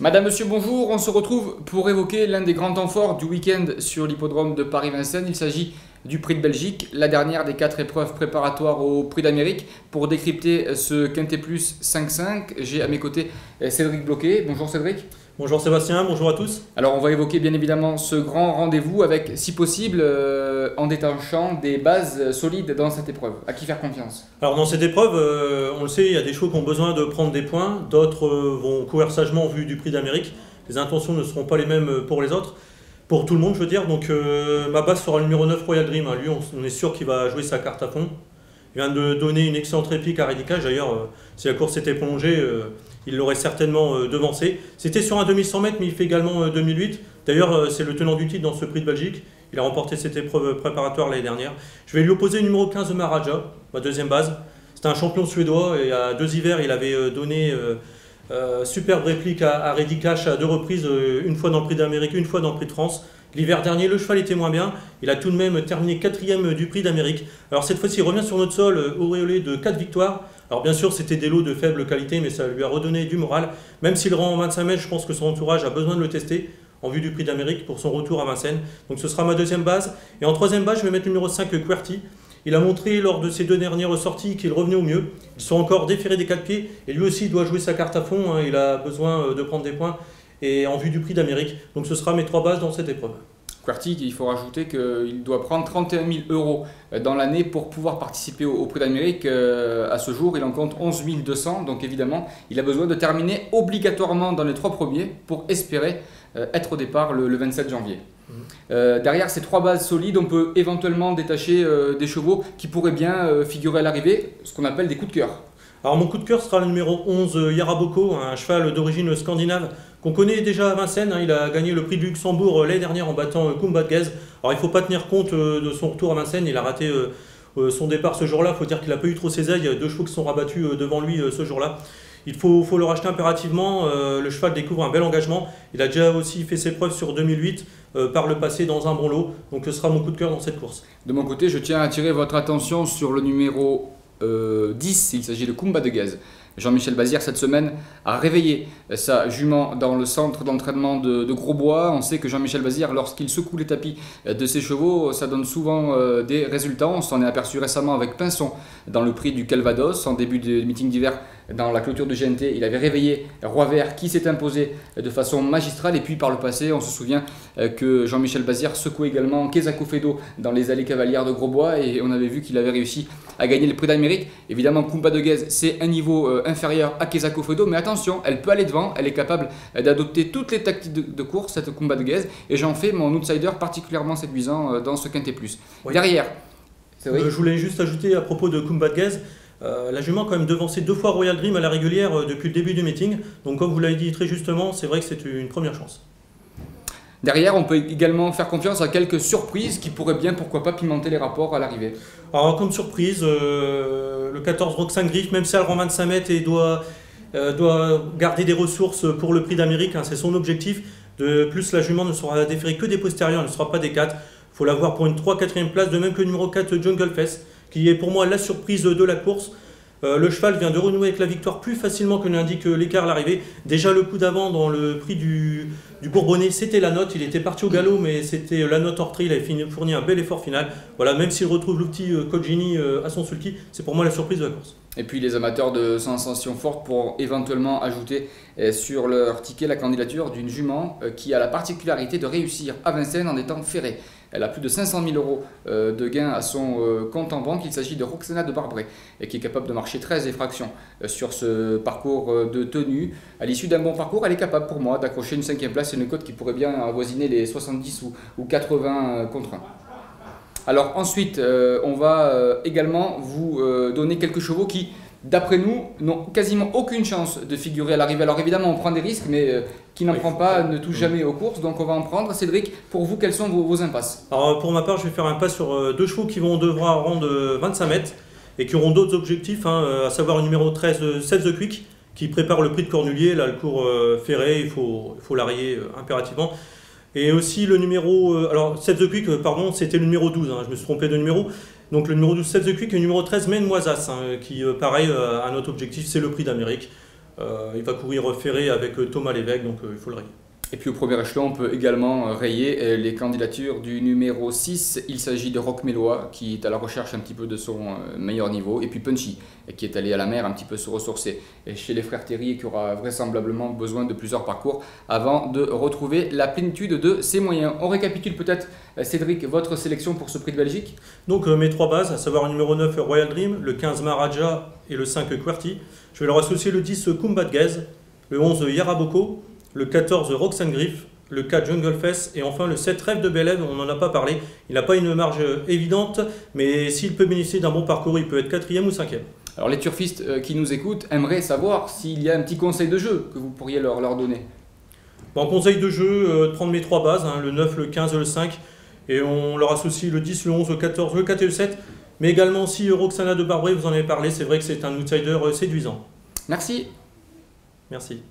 Madame, monsieur, bonjour. On se retrouve pour évoquer l'un des grands temps forts du week-end sur l'hippodrome de Paris-Vincennes. Il s'agit du Prix de Belgique, la dernière des 4 épreuves préparatoires au Prix d'Amérique. Pour décrypter ce Quintet Plus 5-5, j'ai à mes côtés Cédric Bloquet. Bonjour Cédric. Bonjour Sébastien, bonjour à tous. Alors on va évoquer bien évidemment ce grand rendez-vous avec, si possible, en détachant des bases solides dans cette épreuve. À qui faire confiance? Alors dans cette épreuve, on le sait, il y a des chevaux qui ont besoin de prendre des points, d'autres vont courir sagement en vue du Prix d'Amérique. Les intentions ne seront pas les mêmes pour les autres, pour tout le monde je veux dire. Donc ma base sera le numéro 9 Royal Dream. Lui on est sûr qu'il va jouer sa carte à fond. Il vient de donner une excellente réplique à Redicage. D'ailleurs, si la course était prolongée, il l'aurait certainement devancé. C'était sur un 2100 mètres, mais il fait également 2008. D'ailleurs, c'est le tenant du titre dans ce Prix de Belgique. Il a remporté cette épreuve préparatoire l'année dernière. Je vais lui opposer le numéro 15 de Maharaja, ma deuxième base. C'est un champion suédois et il y a 2 hivers, il avait donné superbe réplique à Redicage à 2 reprises, une fois dans le Prix d'Amérique, une fois dans le Prix de France. L'hiver dernier, le cheval était moins bien. Il a tout de même terminé 4e du Prix d'Amérique. Alors cette fois-ci, il revient sur notre sol, auréolé de 4 victoires. Alors bien sûr, c'était des lots de faible qualité, mais ça lui a redonné du moral. Même s'il rend en 25 mètres, je pense que son entourage a besoin de le tester en vue du Prix d'Amérique pour son retour à Vincennes. Donc ce sera ma deuxième base. Et en troisième base, je vais mettre le numéro 5, QWERTY. Il a montré lors de ses 2 dernières sorties qu'il revenait au mieux. Ils sont encore déférés des 4 pieds. Et lui aussi, il doit jouer sa carte à fond. Il a besoin de prendre des points et en vue du Prix d'Amérique. Donc ce sera mes 3 bases dans cette épreuve. QWERTY, il faut rajouter qu'il doit prendre 31 000 € dans l'année pour pouvoir participer au Prix d'Amérique. À ce jour, il en compte 11 200. Donc évidemment, il a besoin de terminer obligatoirement dans les 3 premiers pour espérer être au départ le 27 janvier. Derrière ces 3 bases solides, on peut éventuellement détacher des chevaux qui pourraient bien figurer à l'arrivée, ce qu'on appelle des coups de cœur. Alors mon coup de cœur sera le numéro 11 Yaraboko, un cheval d'origine scandinave qu'on connaît déjà à Vincennes. Il a gagné le prix de Luxembourg l'année dernière en battant Kumbadgez. Alors il ne faut pas tenir compte de son retour à Vincennes, il a raté son départ ce jour-là. Il faut dire qu'il n'a pas eu trop ses ailes, il y a 2 chevaux qui sont rabattus devant lui ce jour-là. Il faut le racheter impérativement, le cheval découvre un bel engagement. Il a déjà aussi fait ses preuves sur 2008 par le passé dans un bon lot. Donc ce sera mon coup de cœur dans cette course. De mon côté, je tiens à attirer votre attention sur le numéro 10, il s'agit de Kumbadgez. Jean-Michel Bazir, cette semaine, a réveillé sa jument dans le centre d'entraînement de Grosbois. On sait que Jean-Michel Bazir, lorsqu'il secoue les tapis de ses chevaux, ça donne souvent des résultats. On s'en est aperçu récemment avec Pinson dans le prix du Calvados, en début de meeting d'hiver. Dans la clôture de GNT, il avait réveillé Roi Vert qui s'est imposé de façon magistrale. Et puis par le passé, on se souvient que Jean-Michel Bazir secouait également Kezako Fedo dans les allées cavalières de Grosbois. Et on avait vu qu'il avait réussi à gagner le prix d'Amérique. Évidemment, Kumbadgez, c'est un niveau inférieure à Kezako Fedo, mais attention, elle peut aller devant, elle est capable d'adopter toutes les tactiques de course, cette Kumbadgez, et j'en fais mon outsider particulièrement séduisant dans ce Quintet Plus. Oui. Derrière, je voulais juste ajouter à propos de Kumbadgez, la jument a quand même devancé 2 fois Royal Dream à la régulière depuis le début du meeting, donc comme vous l'avez dit très justement, c'est vrai que c'est une première chance. Derrière, on peut également faire confiance à quelques surprises qui pourraient bien, pourquoi pas, pimenter les rapports à l'arrivée. Alors, comme surprise, le 14 Roxane Griff, même si elle rend 25 mètres et doit garder des ressources pour le Prix d'Amérique, c'est son objectif. De plus, la jument ne sera déférée que des postérieurs, elle ne sera pas des 4. Il faut la voir pour une 3-4e place, de même que le numéro 4 Jungle Fest, qui est pour moi la surprise de la course. Le cheval vient de renouer avec la victoire plus facilement que l'indique l'écart à l'arrivée. Déjà le coup d'avant dans le prix du Bourbonnais, c'était la note. Il était parti au galop, mais c'était la note hors trait. Il avait fourni un bel effort final. Voilà, même s'il retrouve le petit Kojini à son sulky, c'est pour moi la surprise de la course. Et puis les amateurs de sensations fortes pour éventuellement ajouter sur leur ticket la candidature d'une jument qui a la particularité de réussir à Vincennes en étant ferrée. Elle a plus de 500 000 € de gains à son compte en banque. Il s'agit de Roxana de Barbret, qui est capable de marcher 13 effractions sur ce parcours de tenue. À l'issue d'un bon parcours, elle est capable pour moi d'accrocher une 5e place et une cote qui pourrait bien avoisiner les 70 ou 80 contre 1. Alors ensuite, on va également vous donner quelques chevaux qui, d'après nous, n'ont quasiment aucune chance de figurer à l'arrivée. Alors évidemment, on prend des risques, mais qui n'en prend pas ne touche jamais aux courses, donc on va en prendre. Cédric, pour vous, quelles sont vos impasses? Alors pour ma part, je vais faire un pas sur 2 chevaux qui vont devoir rendre 25 mètres et qui auront d'autres objectifs, à savoir le numéro 13, Seth the Quick, qui prépare le prix de Cornulier. Là, le cours ferré, il faut l'arrier impérativement. Et aussi le numéro, alors Seth the Quick, pardon, c'était le numéro 12, je me suis trompé de numéro. Donc le numéro 12, Seth the Quick, et le numéro 13, Maine Moisas, qui pareil, a notre objectif, c'est le Prix d'Amérique. Il va courir ferré avec Thomas Lévesque, donc il faut le rayer. Et puis au premier échelon, on peut également rayer les candidatures du numéro 6. Il s'agit de Roch Mélois, qui est à la recherche un petit peu de son meilleur niveau. Et puis Punchy, qui est allé à la mer un petit peu se ressourcer chez les frères Terry et qui aura vraisemblablement besoin de plusieurs parcours avant de retrouver la plénitude de ses moyens. On récapitule peut-être, Cédric, votre sélection pour ce prix de Belgique. Donc mes 3 bases, à savoir le numéro 9 Royal Dream, le 15 Maharaja et le 5 QWERTY. Je vais leur associer le 10 Kumba de Gaz, le 11 Yaraboko, le 14 Roxanne Griff, le 4 Jungle Fest et enfin le 7 Rêve de Bélève, on n'en a pas parlé. Il n'a pas une marge évidente, mais s'il peut bénéficier d'un bon parcours, il peut être 4e ou 5e. Alors les turfistes qui nous écoutent aimeraient savoir s'il y a un petit conseil de jeu que vous pourriez leur donner. Bon, conseil de jeu, de prendre mes 3 bases, le 9, le 15 et le 5, et on leur associe le 10, le 11, le 14, le 4 et le 7, mais également aussi Roxana de Barbré, vous en avez parlé, c'est vrai que c'est un outsider séduisant. Merci. Merci.